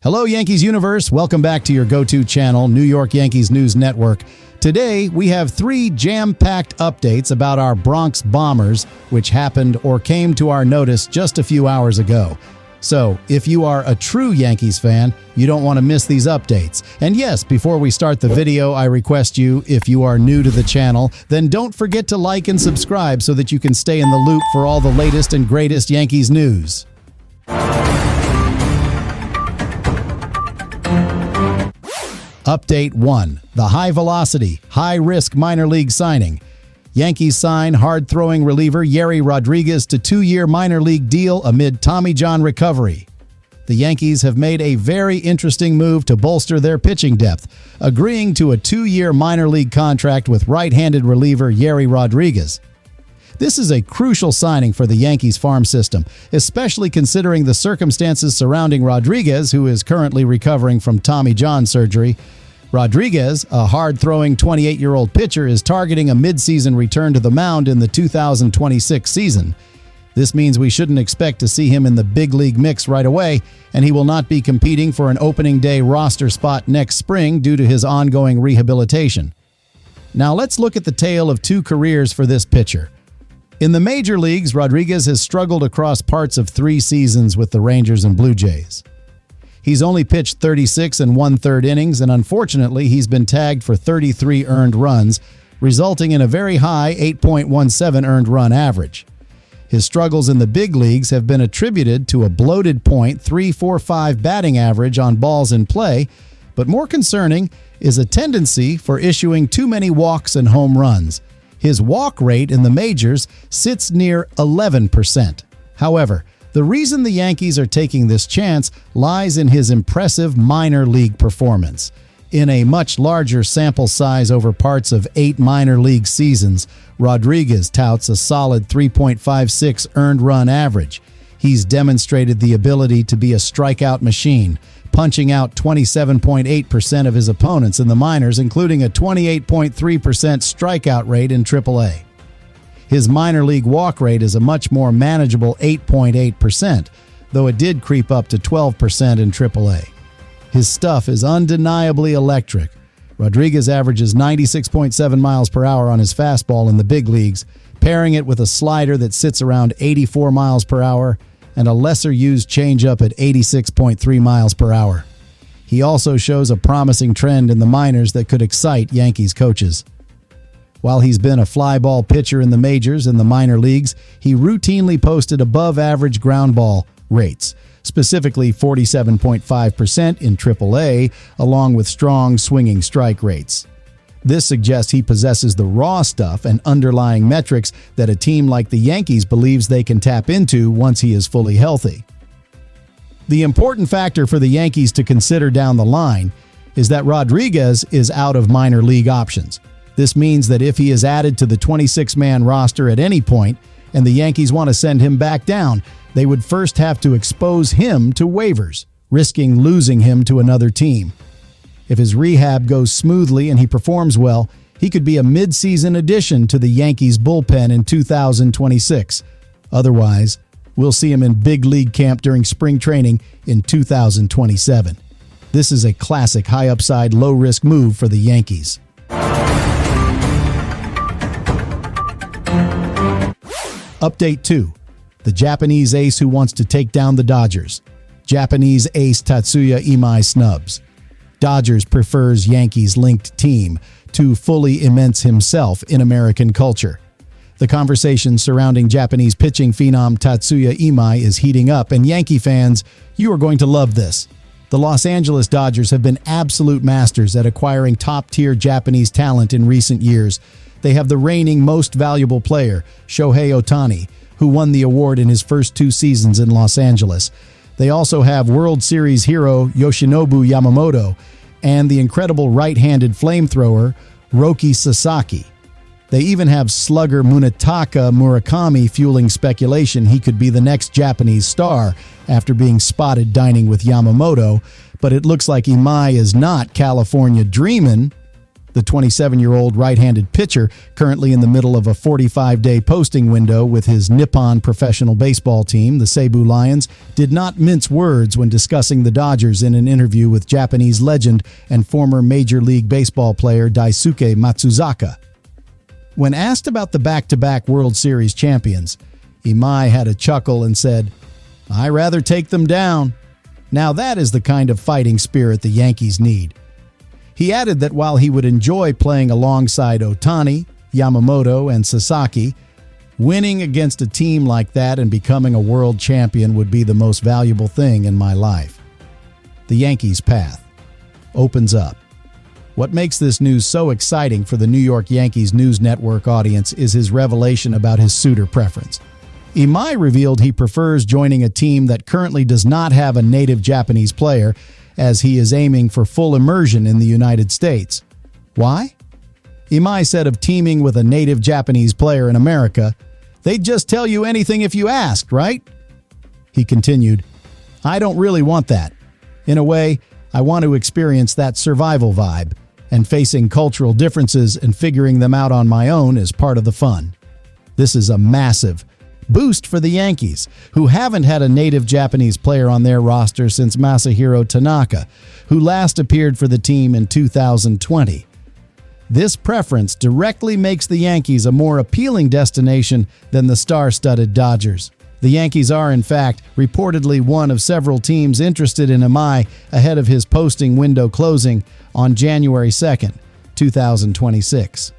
Hello, Yankees Universe. Welcome back to your go-to channel, New York Yankees News Network. Today, we have 3 jam-packed updates about our Bronx Bombers, which happened or came to our notice just a few hours ago. So, if you are a true Yankees fan, you don't want to miss these updates. And yes, before we start the video, I request you, if you are new to the channel, then don't forget to like and subscribe so that you can stay in the loop for all the latest and greatest Yankees news. Update 1. The high-velocity, high-risk minor league signing. Yankees sign hard-throwing reliever Yerry Rodriguez to 2-year minor league deal amid Tommy John recovery. The Yankees have made a very interesting move to bolster their pitching depth, agreeing to a 2-year minor league contract with right-handed reliever Yerry Rodriguez. This is a crucial signing for the Yankees farm system, especially considering the circumstances surrounding Rodriguez, who is currently recovering from Tommy John surgery. Rodriguez, a hard-throwing 28-year-old pitcher, is targeting a midseason return to the mound in the 2026 season. This means we shouldn't expect to see him in the big league mix right away, and he will not be competing for an opening day roster spot next spring due to his ongoing rehabilitation. Now let's look at the tale of 2 careers for this pitcher. In the major leagues, Rodriguez has struggled across parts of 3 seasons with the Rangers and Blue Jays. He's only pitched 36 1/3 innings, and unfortunately, he's been tagged for 33 earned runs, resulting in a very high 8.17 earned run average. His struggles in the big leagues have been attributed to a bloated .345 batting average on balls in play, but more concerning is a tendency for issuing too many walks and home runs. His walk rate in the majors sits near 11%. However, the reason the Yankees are taking this chance lies in his impressive minor league performance. In a much larger sample size over parts of 8 minor league seasons, Rodriguez touts a solid 3.56 earned run average. He's demonstrated the ability to be a strikeout machine, punching out 27.8% of his opponents in the minors, including a 28.3% strikeout rate in AAA. His minor league walk rate is a much more manageable 8.8%, though it did creep up to 12% in AAA. His stuff is undeniably electric. Rodriguez averages 96.7 miles per hour on his fastball in the big leagues, pairing it with a slider that sits around 84 miles per hour and a lesser-used changeup at 86.3 miles per hour. He also shows a promising trend in the minors that could excite Yankees coaches. While he's been a fly ball pitcher in the majors and the minor leagues, he routinely posted above-average ground ball rates, specifically 47.5% in AAA, along with strong swinging strike rates. This suggests he possesses the raw stuff and underlying metrics that a team like the Yankees believes they can tap into once he is fully healthy. The important factor for the Yankees to consider down the line is that Rodriguez is out of minor league options. This means that if he is added to the 26-man roster at any point and the Yankees want to send him back down, they would first have to expose him to waivers, risking losing him to another team. If his rehab goes smoothly and he performs well, he could be a mid-season addition to the Yankees bullpen in 2026. Otherwise, we'll see him in big league camp during spring training in 2027. This is a classic high-upside, low-risk move for the Yankees. Update 2. The Japanese ace who wants to take down the Dodgers. Japanese ace Tatsuya Imai Snubs. Dodgers prefers Yankees-linked team to fully immerse himself in American culture. The conversation surrounding Japanese pitching phenom Tatsuya Imai is heating up, and Yankee fans, you are going to love this. The Los Angeles Dodgers have been absolute masters at acquiring top-tier Japanese talent in recent years. They have the reigning most valuable player, Shohei Ohtani, who won the award in his first 2 seasons in Los Angeles. They also have World Series hero Yoshinobu Yamamoto and the incredible right-handed flamethrower Roki Sasaki. They even have slugger Munetaka Murakami fueling speculation he could be the next Japanese star after being spotted dining with Yamamoto, but it looks like Imai is not California dreamin'. The 27-year-old right-handed pitcher, currently in the middle of a 45-day posting window with his Nippon professional baseball team, the Seibu Lions, did not mince words when discussing the Dodgers in an interview with Japanese legend and former Major League Baseball player Daisuke Matsuzaka. When asked about the back-to-back World Series champions, Imai had a chuckle and said, "I'd rather take them down." Now that is the kind of fighting spirit the Yankees need. He added that while he would enjoy playing alongside Ohtani, Yamamoto, and Sasaki, winning against a team like that and becoming a world champion would be the most valuable thing in my life. The Yankees' path opens up. What makes this news so exciting for the New York Yankees news network audience is his revelation about his suitor preference. Imai revealed he prefers joining a team that currently does not have a native Japanese player, as he is aiming for full immersion in the United States. Why? Imai said of teaming with a native Japanese player in America, "They'd just tell you anything if you asked, right?" He continued, "I don't really want that. In a way, I want to experience that survival vibe, and facing cultural differences and figuring them out on my own is part of the fun." This is a massive boost for the Yankees, who haven't had a native Japanese player on their roster since Masahiro Tanaka, who last appeared for the team in 2020. This preference directly makes the Yankees a more appealing destination than the star-studded Dodgers. The Yankees are, in fact, reportedly one of several teams interested in Imai ahead of his posting window closing on January 2nd, 2026.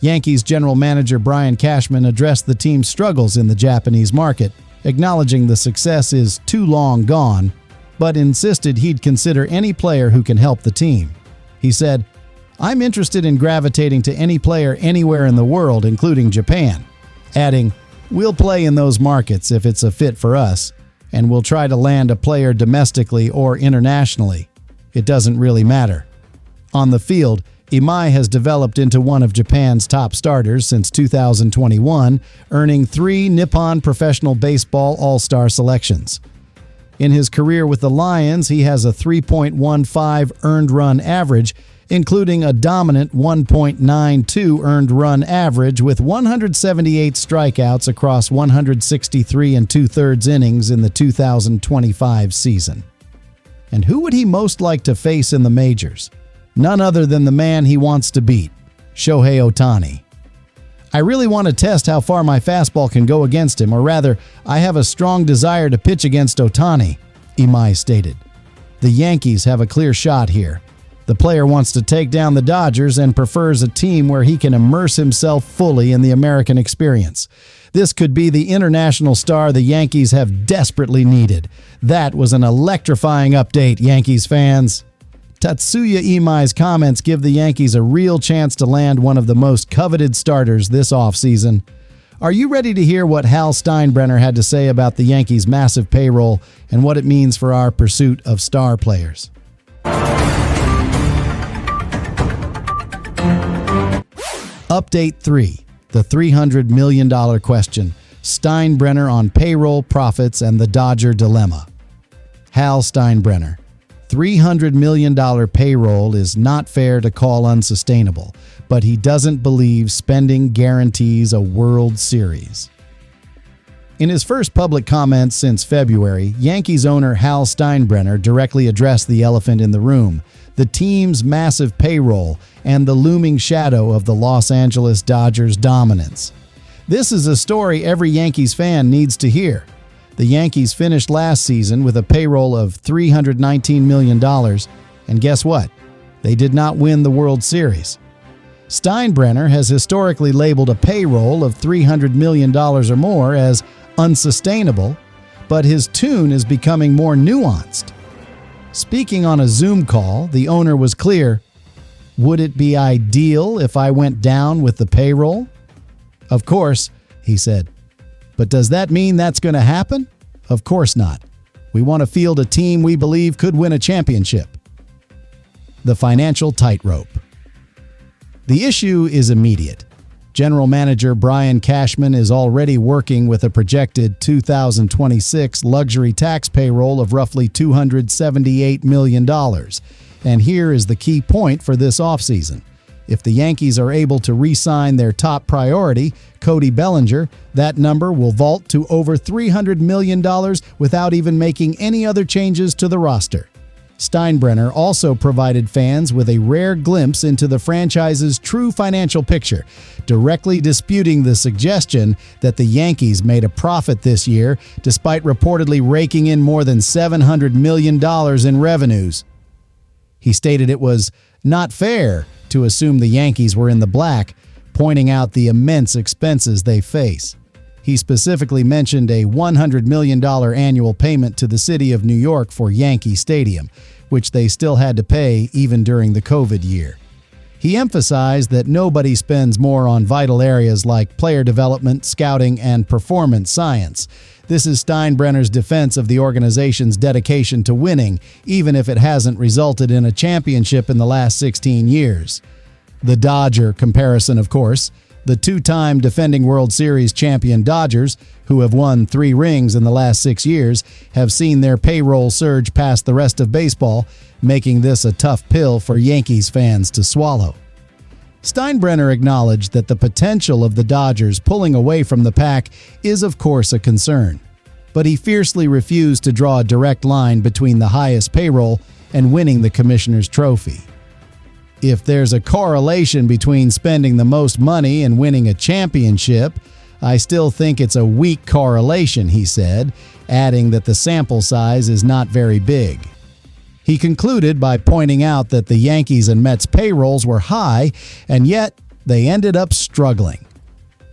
Yankees general manager Brian Cashman addressed the team's struggles in the Japanese market, acknowledging the success is too long gone, but insisted he'd consider any player who can help the team. He said, "I'm interested in gravitating to any player anywhere in the world, including Japan," adding, "We'll play in those markets if it's a fit for us, and we'll try to land a player domestically or internationally. It doesn't really matter." On the field, Imai has developed into one of Japan's top starters since 2021, earning 3 Nippon Professional Baseball All-Star selections. In his career with the Lions, he has a 3.15 earned run average, including a dominant 1.92 earned run average with 178 strikeouts across 163 2/3 innings in the 2025 season. And who would he most like to face in the majors? None other than the man he wants to beat, Shohei Ohtani. "I really want to test how far my fastball can go against him, or rather, I have a strong desire to pitch against Ohtani," Imai stated. The Yankees have a clear shot here. The player wants to take down the Dodgers and prefers a team where he can immerse himself fully in the American experience. This could be the international star the Yankees have desperately needed. That was an electrifying update, Yankees fans. Tatsuya Imai's comments give the Yankees a real chance to land one of the most coveted starters this offseason. Are you ready to hear what Hal Steinbrenner had to say about the Yankees' massive payroll and what it means for our pursuit of star players? Update 3. The $300 million question. Steinbrenner on payroll, profits, and the Dodger dilemma. Hal Steinbrenner. $300 million payroll is not fair to call unsustainable, but he doesn't believe spending guarantees a World Series. In his first public comments since February, Yankees owner Hal Steinbrenner directly addressed the elephant in the room, the team's massive payroll and the looming shadow of the Los Angeles Dodgers' dominance. This is a story every Yankees fan needs to hear. The Yankees finished last season with a payroll of $319 million, and guess what? They did not win the World Series. Steinbrenner has historically labeled a payroll of $300 million or more as unsustainable, but his tune is becoming more nuanced. Speaking on a Zoom call, the owner was clear. "Would it be ideal if I went down with the payroll? Of course," he said. "But does that mean that's going to happen? Of course not. We want to field a team we believe could win a championship." The financial tightrope. The issue is immediate. General Manager Brian Cashman is already working with a projected 2026 luxury tax payroll of roughly $278 million. And here is the key point for this offseason. If the Yankees are able to re-sign their top priority, Cody Bellinger, that number will vault to over $300 million without even making any other changes to the roster. Steinbrenner also provided fans with a rare glimpse into the franchise's true financial picture, directly disputing the suggestion that the Yankees made a profit this year despite reportedly raking in more than $700 million in revenues. He stated it was not fair to assume the Yankees were in the black, pointing out the immense expenses they face. He specifically mentioned a $100 million annual payment to the city of New York for Yankee Stadium, which they still had to pay even during the COVID year. He emphasized that nobody spends more on vital areas like player development, scouting, and performance science. This is Steinbrenner's defense of the organization's dedication to winning, even if it hasn't resulted in a championship in the last 16 years. The Dodger comparison, of course. The two-time defending World Series champion Dodgers, who have won 3 rings in the last 6 years, have seen their payroll surge past the rest of baseball, making this a tough pill for Yankees fans to swallow. Steinbrenner acknowledged that the potential of the Dodgers pulling away from the pack is of course a concern, but he fiercely refused to draw a direct line between the highest payroll and winning the Commissioner's Trophy. If there's a correlation between spending the most money and winning a championship, I still think it's a weak correlation, he said, adding that the sample size is not very big. He concluded by pointing out that the Yankees and Mets payrolls were high, and yet they ended up struggling.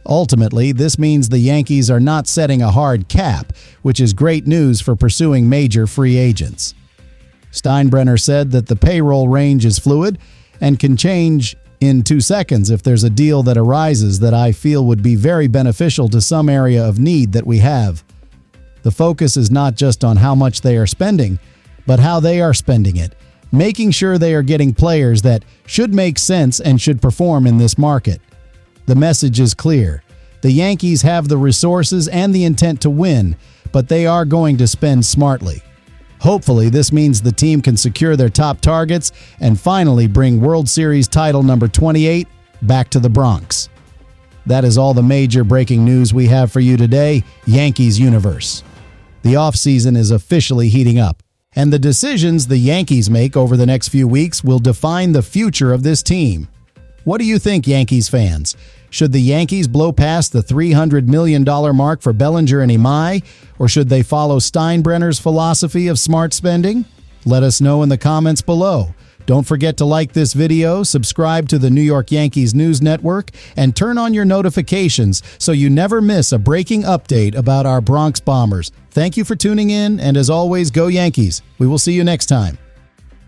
Ultimately, this means the Yankees are not setting a hard cap, which is great news for pursuing major free agents. Steinbrenner said that the payroll range is fluid and can change in 2 seconds if there's a deal that arises that I feel would be very beneficial to some area of need that we have. The focus is not just on how much they are spending, but how they are spending it, making sure they are getting players that should make sense and should perform in this market. The message is clear. The Yankees have the resources and the intent to win, but they are going to spend smartly. Hopefully, this means the team can secure their top targets and finally bring World Series title number 28 back to the Bronx. That is all the major breaking news we have for you today, Yankees Universe. The offseason is officially heating up, and the decisions the Yankees make over the next few weeks will define the future of this team. What do you think, Yankees fans? Should the Yankees blow past the $300 million mark for Bellinger and Imai, or should they follow Steinbrenner's philosophy of smart spending? Let us know in the comments below. Don't forget to like this video, subscribe to the New York Yankees News Network, and turn on your notifications so you never miss a breaking update about our Bronx Bombers. Thank you for tuning in, and as always, go Yankees. We will see you next time.